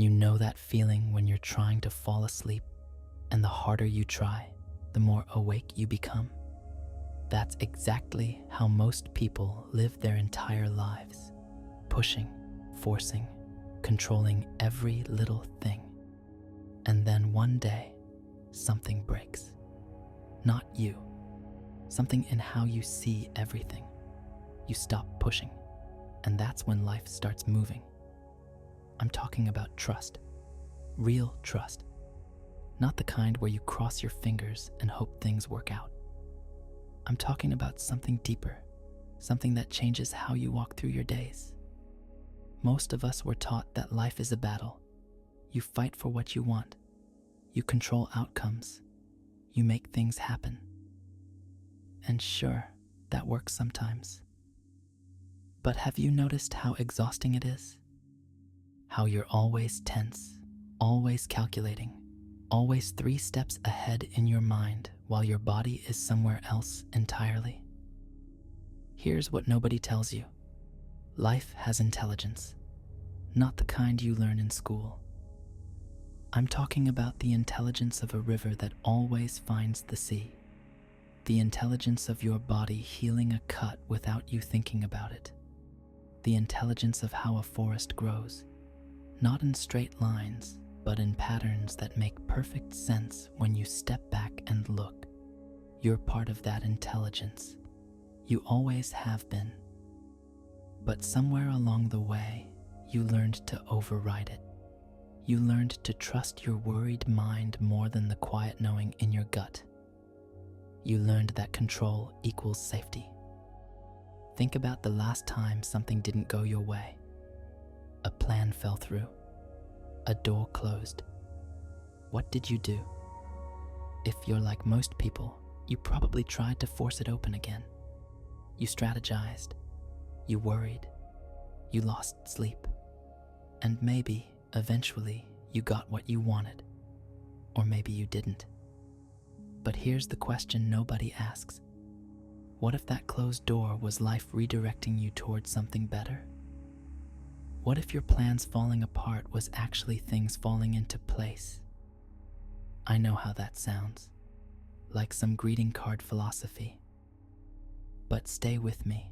You know that feeling when you're trying to fall asleep, and the harder you try, the more awake you become? That's exactly how most people live their entire lives, pushing, forcing, controlling every little thing. And then one day, something breaks. Not you. Something in how you see everything. You stop pushing, and that's when life starts moving. I'm talking about trust. Real trust. Not the kind where you cross your fingers and hope things work out. I'm talking about something deeper, something that changes how you walk through your days. Most of us were taught that life is a battle. You fight for what you want. You control outcomes. You make things happen. And sure, that works sometimes. But have you noticed how exhausting it is? How you're always tense, always calculating, always 3 steps ahead in your mind while your body is somewhere else entirely? Here's what nobody tells you. Life has intelligence, not the kind you learn in school. I'm talking about the intelligence of a river that always finds the sea. The intelligence of your body healing a cut without you thinking about it. The intelligence of how a forest grows, not in straight lines, but in patterns that make perfect sense when you step back and look. You're part of that intelligence. You always have been. But somewhere along the way, you learned to override it. You learned to trust your worried mind more than the quiet knowing in your gut. You learned that control equals safety. Think about the last time something didn't go your way. A plan fell through. A door closed. What did you do? If you're like most people, you probably tried to force it open again. You strategized. You worried. You lost sleep. And maybe, eventually, you got what you wanted. Or maybe you didn't. But here's the question nobody asks. What if that closed door was life redirecting you towards something better? What if your plans falling apart was actually things falling into place? I know how that sounds, like some greeting card philosophy. But stay with me.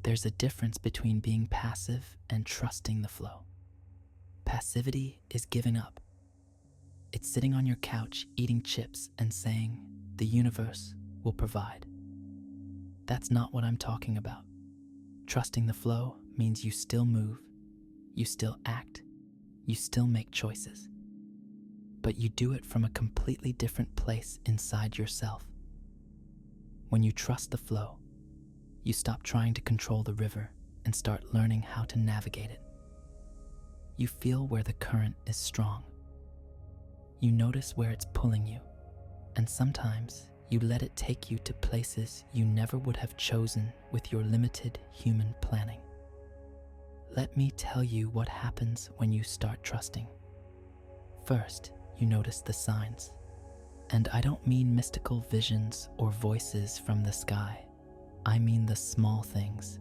There's a difference between being passive and trusting the flow. Passivity is giving up. It's sitting on your couch eating chips and saying, the universe will provide. That's not what I'm talking about. Trusting the flow means you still move, you still act, you still make choices. But you do it from a completely different place inside yourself. When you trust the flow, you stop trying to control the river and start learning how to navigate it. You feel where the current is strong. You notice where it's pulling you, and sometimes you let it take you to places you never would have chosen with your limited human planning. Let me tell you what happens when you start trusting. First, you notice the signs. And I don't mean mystical visions or voices from the sky. I mean the small things.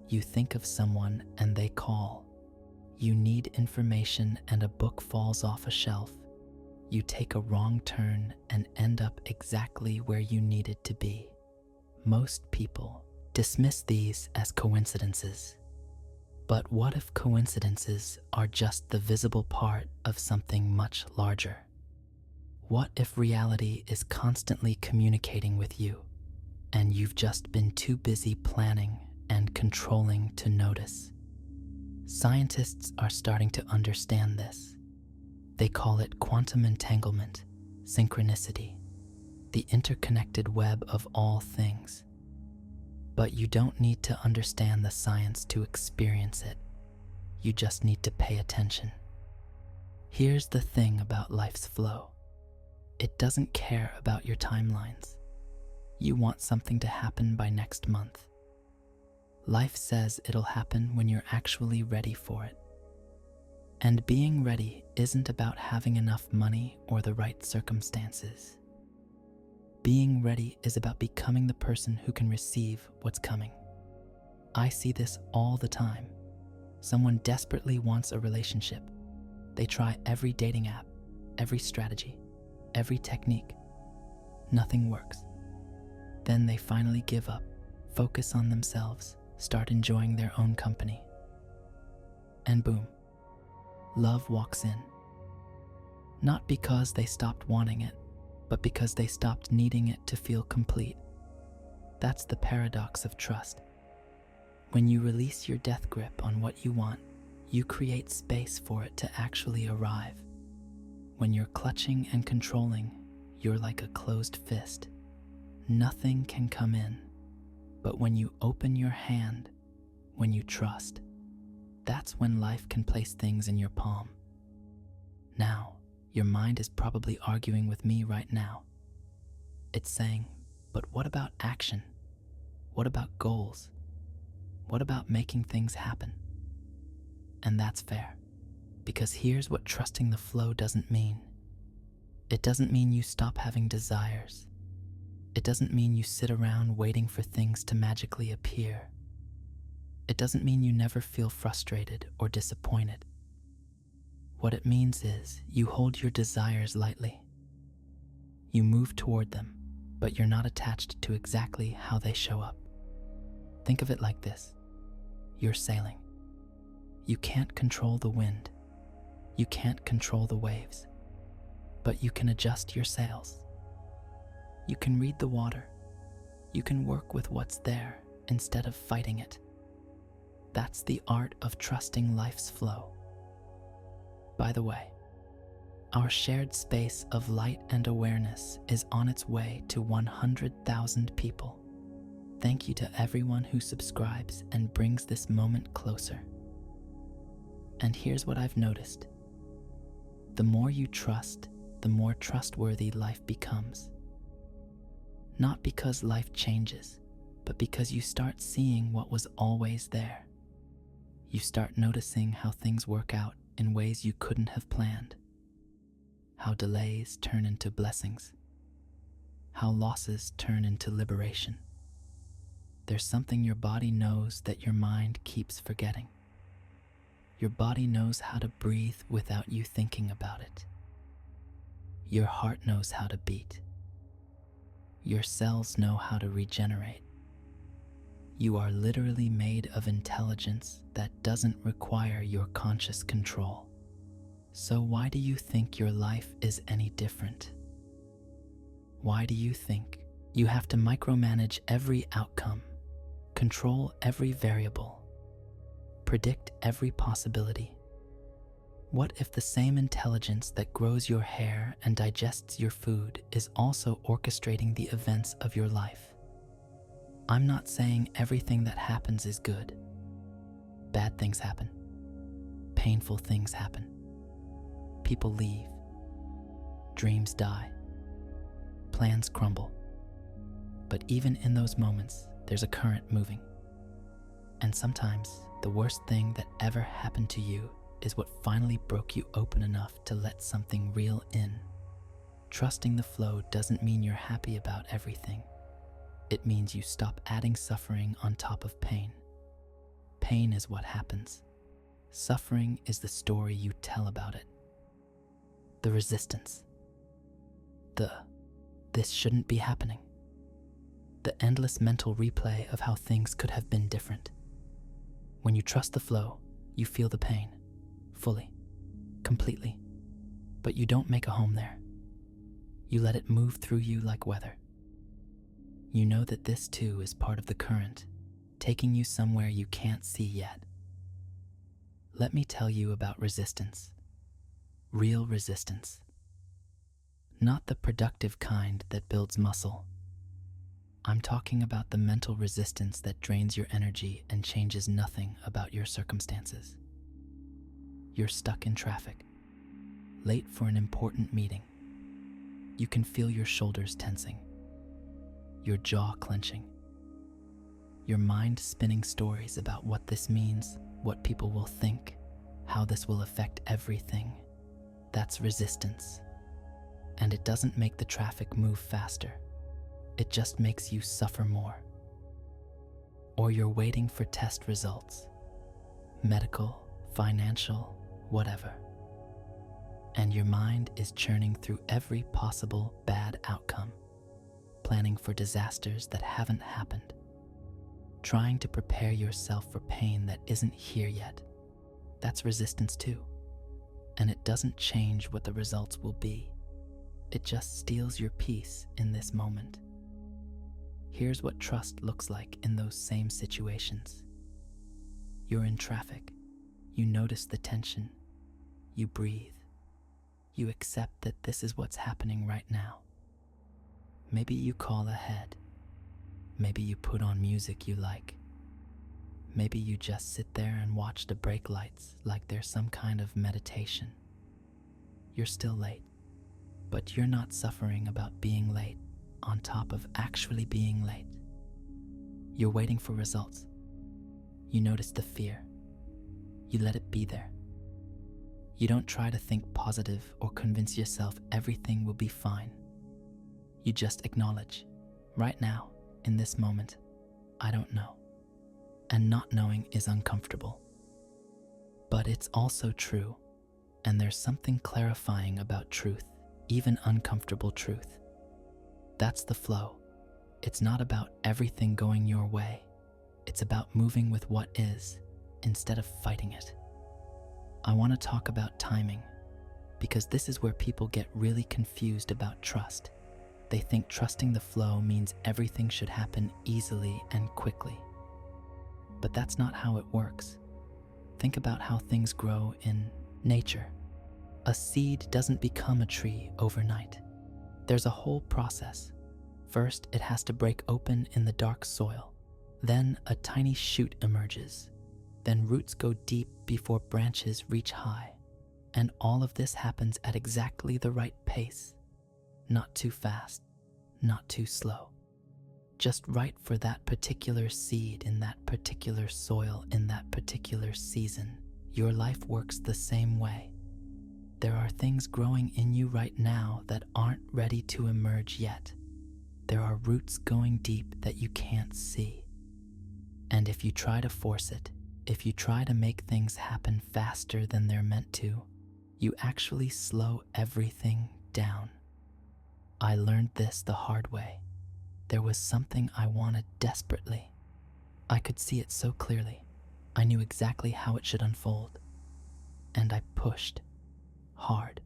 You think of someone and they call. You need information and a book falls off a shelf. You take a wrong turn and end up exactly where you needed to be. Most people dismiss these as coincidences. But what if coincidences are just the visible part of something much larger? What if reality is constantly communicating with you, and you've just been too busy planning and controlling to notice? Scientists are starting to understand this. They call it quantum entanglement, synchronicity, the interconnected web of all things. But you don't need to understand the science to experience it. You just need to pay attention. Here's the thing about life's flow. It doesn't care about your timelines. You want something to happen by next month. Life says it'll happen when you're actually ready for it. And being ready isn't about having enough money or the right circumstances. Being ready is about becoming the person who can receive what's coming. I see this all the time. Someone desperately wants a relationship, They try every dating app, every strategy, every technique. Nothing works. Then they finally give up, focus on themselves, start enjoying their own company. And boom, love walks in. Not because they stopped wanting it, but because they stopped needing it to feel complete. That's the paradox of trust. When you release your death grip on what you want, you create space for it to actually arrive. When you're clutching and controlling, you're like a closed fist. Nothing can come in. But when you open your hand, when you trust, that's when life can place things in your palm. Now, your mind is probably arguing with me right now. It's saying, but what about action? What about goals? What about making things happen? And that's fair, because here's what trusting the flow doesn't mean. It doesn't mean you stop having desires. It doesn't mean you sit around waiting for things to magically appear. It doesn't mean you never feel frustrated or disappointed. What it means is you hold your desires lightly. You move toward them, but you're not attached to exactly how they show up. Think of it like this. You're sailing. You can't control the wind. You can't control the waves, but you can adjust your sails. You can read the water. You can work with what's there instead of fighting it. That's the art of trusting life's flow. By the way, our shared space of light and awareness is on its way to 100,000 people. Thank you to everyone who subscribes and brings this moment closer. And here's what I've noticed. The more you trust, the more trustworthy life becomes. Not because life changes, but because you start seeing what was always there. You start noticing how things work out in ways you couldn't have planned. How delays turn into blessings. How losses turn into liberation. There's something your body knows that your mind keeps forgetting. Your body knows how to breathe without you thinking about it. Your heart knows how to beat. Your cells know how to regenerate. You are literally made of intelligence that doesn't require your conscious control. So why do you think your life is any different? Why do you think you have to micromanage every outcome, control every variable, predict every possibility? What if the same intelligence that grows your hair and digests your food is also orchestrating the events of your life? I'm not saying everything that happens is good. Bad things happen. Painful things happen. People leave. Dreams die. Plans crumble. But even in those moments, there's a current moving. And sometimes the worst thing that ever happened to you is what finally broke you open enough to let something real in. Trusting the flow doesn't mean you're happy about everything. It means you stop adding suffering on top of pain. Pain is what happens. Suffering is the story you tell about it. The resistance. This shouldn't be happening. The endless mental replay of how things could have been different. When you trust the flow, you feel the pain. Fully. Completely. But you don't make a home there. You let it move through you like weather. You know that this too is part of the current, taking you somewhere you can't see yet. Let me tell you about resistance. Real resistance. Not the productive kind that builds muscle. I'm talking about the mental resistance that drains your energy and changes nothing about your circumstances. You're stuck in traffic, late for an important meeting. You can feel your shoulders tensing, your jaw clenching, your mind spinning stories about what this means, what people will think, how this will affect everything. That's resistance. And it doesn't make the traffic move faster. It just makes you suffer more. Or you're waiting for test results, medical, financial, whatever. and your mind is churning through every possible bad outcome, planning for disasters that haven't happened, trying to prepare yourself for pain that isn't here yet. That's resistance too, and it doesn't change what the results will be. It just steals your peace in this moment. Here's what trust looks like in those same situations. You're in traffic. You notice the tension. You breathe. You accept that this is what's happening right now. Maybe you call ahead. Maybe you put on music you like. Maybe you just sit there and watch the brake lights like there's some kind of meditation. You're still late, but you're not suffering about being late on top of actually being late. You're waiting for results. You notice the fear. You let it be there. You don't try to think positive or convince yourself everything will be fine. You just acknowledge, right now, in this moment, I don't know. And not knowing is uncomfortable. But it's also true, and there's something clarifying about truth, even uncomfortable truth. That's the flow. It's not about everything going your way. It's about moving with what is, instead of fighting it. I want to talk about timing, because this is where people get really confused about trust. They think trusting the flow means everything should happen easily and quickly. But that's not how it works. Think about how things grow in nature. A seed doesn't become a tree overnight. There's a whole process. First, it has to break open in the dark soil. Then a tiny shoot emerges. Then roots go deep before branches reach high. And all of this happens at exactly the right pace. Not too fast, not too slow. Just right for that particular seed in that particular soil in that particular season. Your life works the same way. There are things growing in you right now that aren't ready to emerge yet. There are roots going deep that you can't see. And if you try to force it, if you try to make things happen faster than they're meant to, you actually slow everything down. I learned this the hard way. There was something I wanted desperately. I could see it so clearly. I knew exactly how it should unfold. And I pushed hard.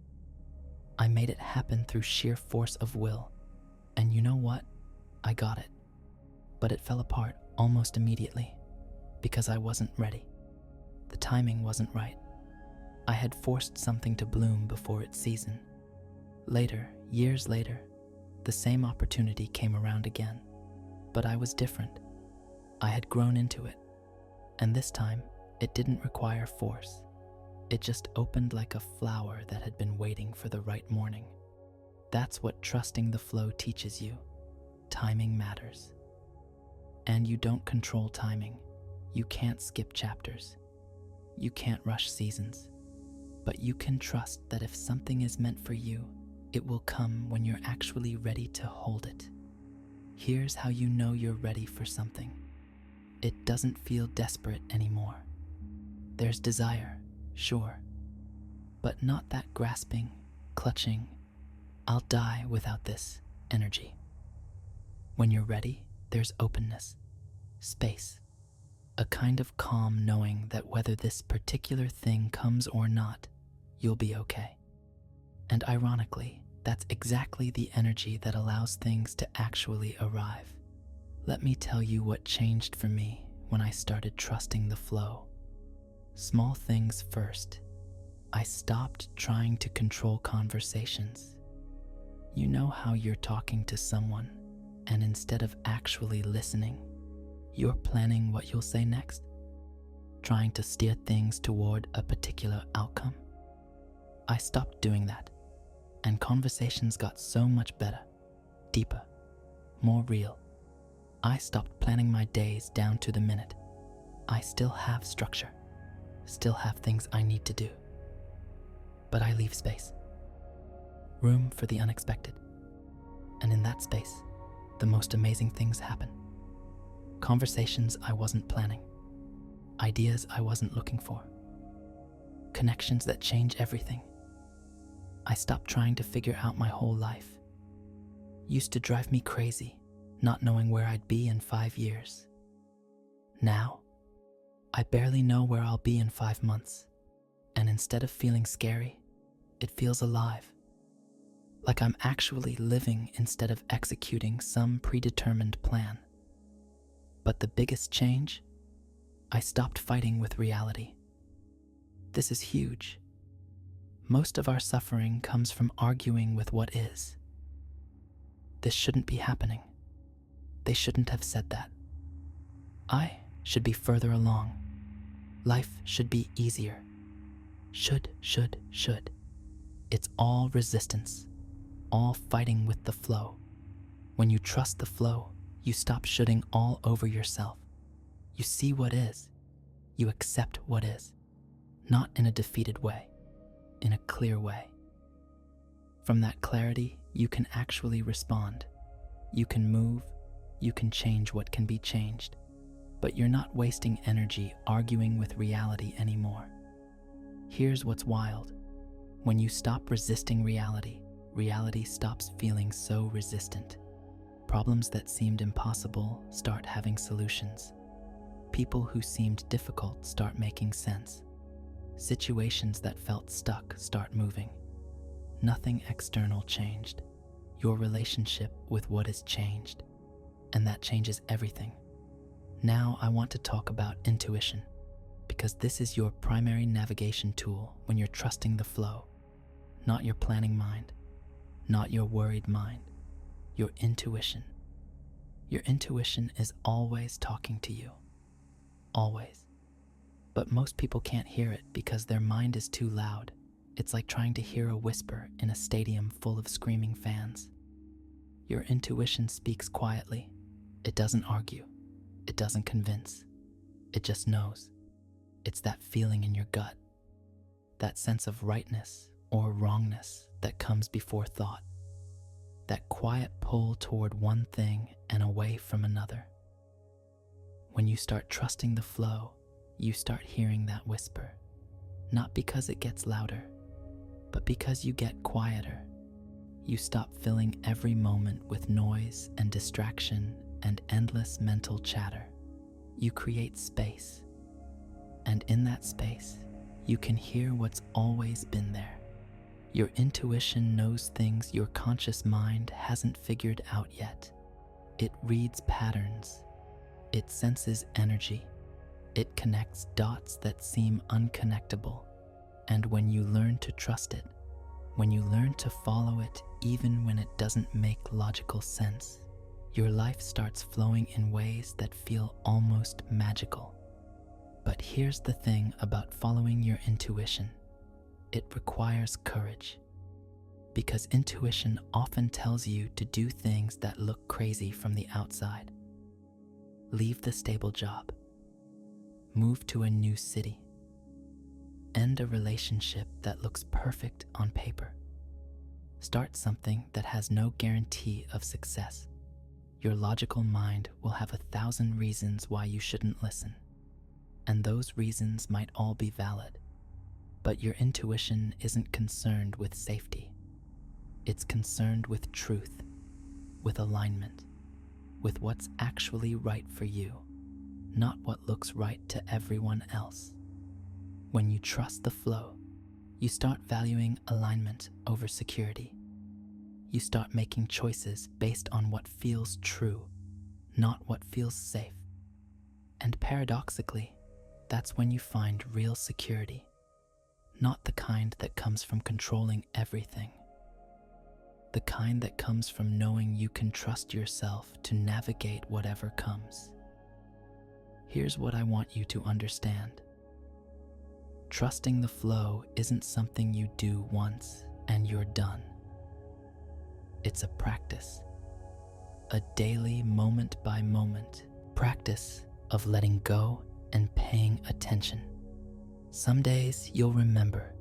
I made it happen through sheer force of will. And you know what? I got it. But it fell apart almost immediately because I wasn't ready. The timing wasn't right. I had forced something to bloom before its season. Later, years later, the same opportunity came around again, but I was different. I had grown into it, and this time, it didn't require force. It just opened like a flower that had been waiting for the right morning. That's what trusting the flow teaches you. Timing matters. And you don't control timing. You can't skip chapters. You can't rush seasons. But you can trust that if something is meant for you, it will come when you're actually ready to hold it. Here's how you know you're ready for something. It doesn't feel desperate anymore. There's desire, sure, but not that grasping, clutching, I'll die without this energy. When you're ready, there's openness, space, a kind of calm knowing that whether this particular thing comes or not, you'll be okay. And ironically, that's exactly the energy that allows things to actually arrive. Let me tell you what changed for me when I started trusting the flow. Small things first. I stopped trying to control conversations. You know how you're talking to someone, and instead of actually listening, you're planning what you'll say next, trying to steer things toward a particular outcome. I stopped doing that, and conversations got so much better, deeper, more real. I stopped planning my days down to the minute. I still have structure, still have things I need to do, but I leave space, room for the unexpected. And in that space, the most amazing things happen. Conversations I wasn't planning, ideas I wasn't looking for, connections that change everything. I stopped trying to figure out my whole life. Used to drive me crazy, not knowing where I'd be in 5 years. Now, I barely know where I'll be in 5 months, and instead of feeling scary, it feels alive. Like I'm actually living instead of executing some predetermined plan. But the biggest change? I stopped fighting with reality. This is huge. Most of our suffering comes from arguing with what is. This shouldn't be happening. They shouldn't have said that. I should be further along. Life should be easier. Should. It's all resistance, all fighting with the flow. When you trust the flow, you stop shoulding all over yourself. You see what is. You accept what is. Not in a defeated way, in a clear way. From that clarity, you can actually respond. You can move. You can change what can be changed. But you're not wasting energy arguing with reality anymore. Here's what's wild. When you stop resisting reality, reality stops feeling so resistant. Problems that seemed impossible start having solutions. People who seemed difficult start making sense. Situations that felt stuck start moving. Nothing external changed. Your relationship with what is changed. And that changes everything. Now I want to talk about intuition, because this is your primary navigation tool when you're trusting the flow. Not your planning mind, not your worried mind, your intuition. Your intuition is always talking to you. Always. But most people can't hear it because their mind is too loud. It's like trying to hear a whisper in a stadium full of screaming fans. Your intuition speaks quietly. It doesn't argue. It doesn't convince. It just knows. It's that feeling in your gut, that sense of rightness or wrongness that comes before thought, that quiet pull toward one thing and away from another. When you start trusting the flow, you start hearing that whisper, not because it gets louder, but because you get quieter. You stop filling every moment with noise and distraction and endless mental chatter. You create space. And in that space, you can hear what's always been there. Your intuition knows things your conscious mind hasn't figured out yet. It reads patterns. It senses energy. It connects dots that seem unconnectable. And when you learn to trust it, when you learn to follow it even when it doesn't make logical sense, your life starts flowing in ways that feel almost magical. But here's the thing about following your intuition. It requires courage. Because intuition often tells you to do things that look crazy from the outside. Leave the stable job. Move to a new city. End a relationship that looks perfect on paper. Start something that has no guarantee of success. Your logical mind will have 1,000 reasons why you shouldn't listen. And those reasons might all be valid. But your intuition isn't concerned with safety. It's concerned with truth, with alignment, with what's actually right for you, not what looks right to everyone else. When you trust the flow, you start valuing alignment over security. You start making choices based on what feels true, not what feels safe. And paradoxically, that's when you find real security, not the kind that comes from controlling everything, the kind that comes from knowing you can trust yourself to navigate whatever comes. Here's what I want you to understand. Trusting the flow isn't something you do once and you're done. It's a practice, a daily moment-by-moment practice of letting go and paying attention. Some days you'll remember,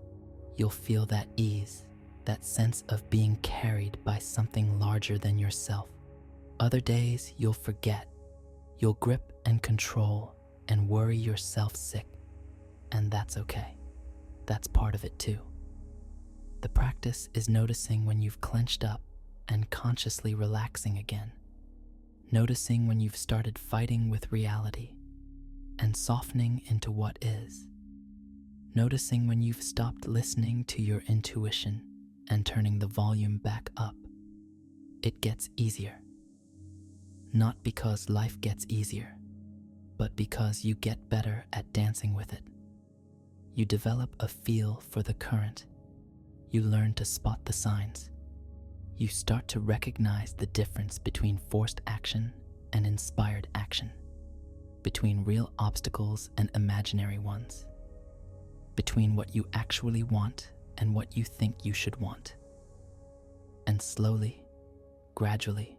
you'll feel that ease, that sense of being carried by something larger than yourself. Other days you'll forget, you'll grip and control and worry yourself sick. And that's okay. That's part of it too. The practice is noticing when you've clenched up and consciously relaxing again. Noticing when you've started fighting with reality and softening into what is. Noticing when you've stopped listening to your intuition and turning the volume back up. It gets easier. Not because life gets easier, but because you get better at dancing with it. You develop a feel for the current. You learn to spot the signs. You start to recognize the difference between forced action and inspired action, between real obstacles and imaginary ones, between what you actually want and what you think you should want. And slowly, gradually,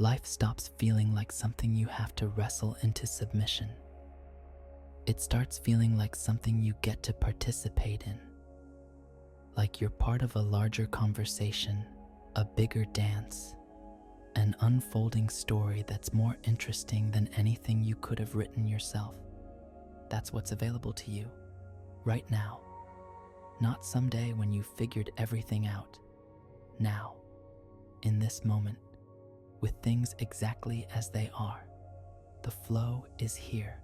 life stops feeling like something you have to wrestle into submission. It starts feeling like something you get to participate in, like you're part of a larger conversation, a bigger dance, an unfolding story that's more interesting than anything you could have written yourself. That's what's available to you, right now. Not someday when you've figured everything out. Now, in this moment, with things exactly as they are. The flow is here.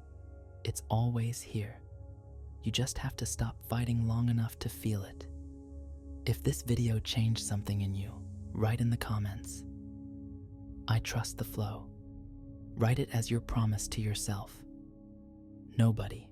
It's always here. You just have to stop fighting long enough to feel it. If this video changed something in you, write in the comments. I trust the flow. Write it as your promise to yourself. Nobody